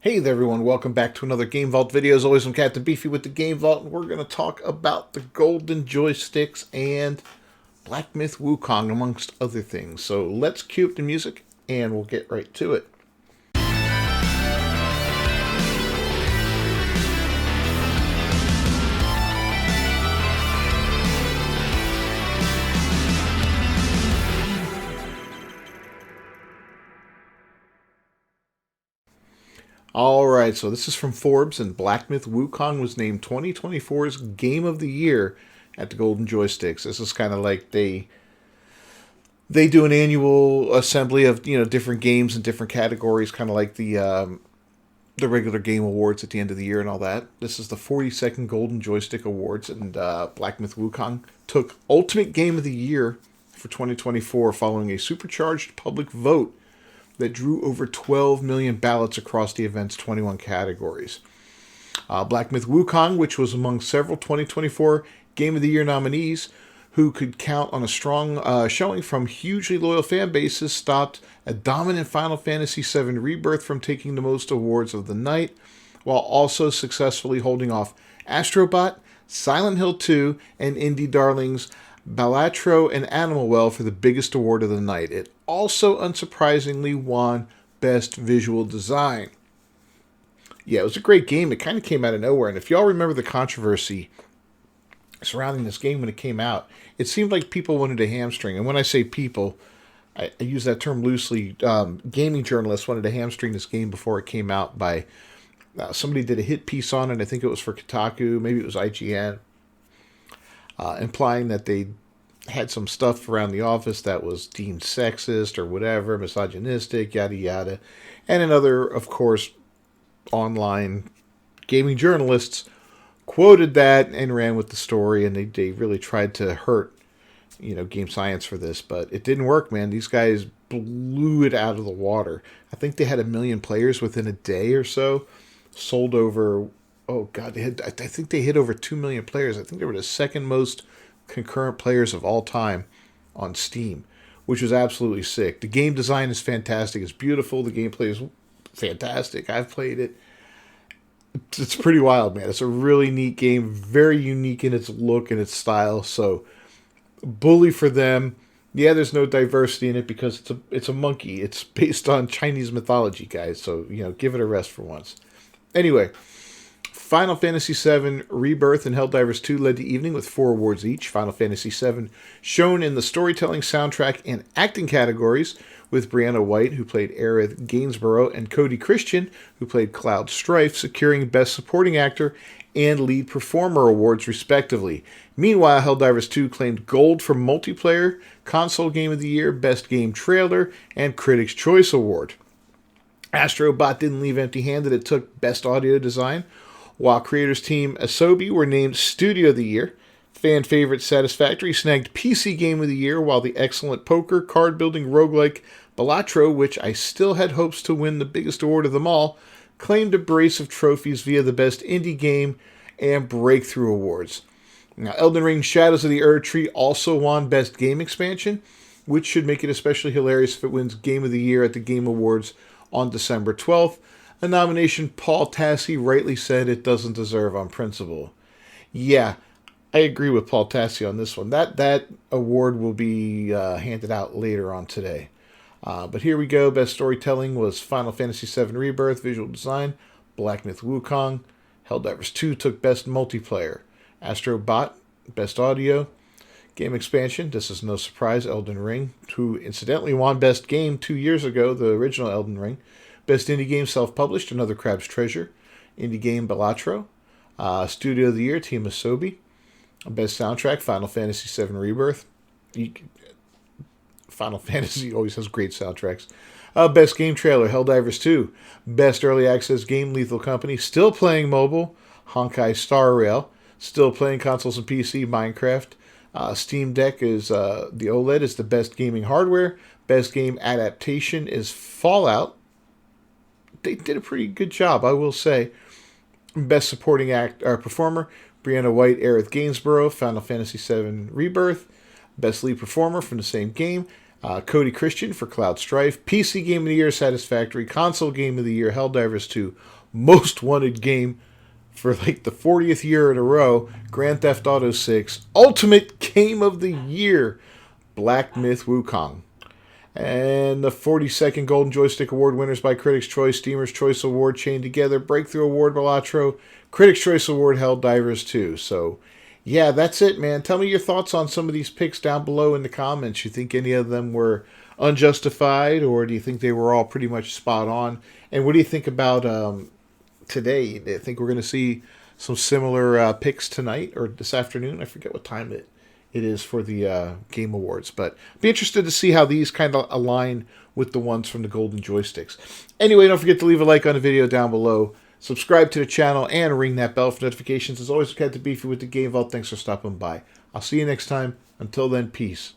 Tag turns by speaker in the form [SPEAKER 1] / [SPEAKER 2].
[SPEAKER 1] Hey there everyone, welcome back to another Game Vault video. As always, I'm Captain Beefy with the Game Vault, and we're going to talk about the golden joysticks and Black Myth Wukong, amongst other things. So let's cue up the music, and we'll get right to it. Alright, so this is from Forbes, and Black Myth Wukong was named 2024's Game of the Year at the Golden Joysticks. This is kind of like they do an annual assembly of different games and different categories, kind of like the regular game awards at the end of the year and all that. This is the 42nd Golden Joystick Awards, and Black Myth Wukong took Ultimate Game of the Year for 2024 following a supercharged public vote that drew over 12 million ballots across the event's 21 categories. Black Myth Wukong, which was among several 2024 Game of the Year nominees who could count on a strong showing from hugely loyal fan bases, stopped a dominant Final Fantasy VII Rebirth from taking the most awards of the night, while also successfully holding off Astrobot, Silent Hill 2, and indie darlings Balatro and Animal Well for the biggest award of the night. It also, unsurprisingly, won Best Visual Design. Yeah, it was a great game. It kind of came out of nowhere, and if y'all remember the controversy surrounding this game when it came out, it seemed like people wanted a hamstring. And when I say people, I use that term loosely. Gaming journalists wanted to hamstring this game before it came out by somebody did a hit piece on it. I think it was for Kotaku, maybe it was IGN, implying that they had some stuff around the office that was deemed sexist or whatever, misogynistic, yada yada. And another, of course, online gaming journalists quoted that and ran with the story, and they really tried to hurt game science for this, but it didn't work, man. These guys blew it out of the water. I think they had 1 million players within a day or so, sold over, oh god, I think they hit over 2 million players. I think they were the second most concurrent players of all time on Steam, which was absolutely sick. The game design is fantastic. It's beautiful. The gameplay is fantastic. I've played it. It's pretty wild, man. It's a really neat game, very unique in its look and its style. So, bully for them. Yeah, there's no diversity in it because it's a monkey. It's based on Chinese mythology, guys. So give it a rest for once. Anyway, Final Fantasy VII Rebirth and Helldivers 2 led the evening with 4 awards each. Final Fantasy VII shown in the storytelling, soundtrack, and acting categories, with Brianna White, who played Aerith Gainsborough, and Cody Christian, who played Cloud Strife, securing Best Supporting Actor and Lead Performer awards, respectively. Meanwhile, Helldivers 2 claimed gold for Multiplayer, Console Game of the Year, Best Game Trailer, and Critics' Choice Award. Astrobot didn't leave empty-handed. It took Best Audio Design, while creators team Asobi were named Studio of the Year. Fan favorite Satisfactory snagged PC Game of the Year, while the excellent poker, card-building roguelike Balatro, which I still had hopes to win the biggest award of them all, claimed a brace of trophies via the Best Indie Game and Breakthrough Awards. Now, Elden Ring Shadows of the Erdtree also won Best Game Expansion, which should make it especially hilarious if it wins Game of the Year at the Game Awards on December 12th, a nomination Paul Tassi rightly said it doesn't deserve on principle. Yeah, I agree with Paul Tassi on this one. That award will be handed out later on today. But here we go. Best Storytelling was Final Fantasy VII Rebirth, Visual Design, Black Myth Wukong. Helldivers 2 took Best Multiplayer. Astrobot, Best Audio. Game Expansion, this is no surprise, Elden Ring, who incidentally won Best Game 2 years ago, the original Elden Ring. Best Indie Game Self-Published, Another Crab's Treasure. Indie Game Balatro. Studio of the Year, Team Asobi. Best Soundtrack, Final Fantasy VII Rebirth. Final Fantasy always has great soundtracks. Best Game Trailer, Helldivers 2. Best Early Access Game, Lethal Company. Still playing mobile, Honkai Star Rail. Still playing consoles and PC, Minecraft. Steam Deck is the OLED is the best gaming hardware. Best game adaptation is Fallout. They did a pretty good job, I will say. Best supporting performer, Brianna White, Aerith Gainsborough, Final Fantasy VII Rebirth. Best lead performer from the same game, Cody Christian for Cloud Strife. PC Game of the Year, Satisfactory. Console Game of the Year, Helldivers 2. Most Wanted Game for like the 40th year in a row, Grand Theft Auto 6. Ultimate Game of the Year, Black Myth Wukong. And the 42nd Golden Joystick Award winners by Critics' Choice, Steamer's Choice Award, Chained Together, Breakthrough Award, Balatro, Critics' Choice Award, Helldivers 2. So, yeah, that's it, man. Tell me your thoughts on some of these picks down below in the comments. You think any of them were unjustified, or do you think they were all pretty much spot on? And what do you think about today? Do you think we're going to see some similar picks tonight or this afternoon? I forget what time it is for the Game Awards, but be interested to see how these kind of align with the ones from the Golden Joysticks. Anyway, don't forget to leave a like on the video down below, subscribe to the channel, and ring that bell for notifications. As always, we had to beef you with the Game Vault. Thanks for stopping by. I'll see you next time. Until then, peace.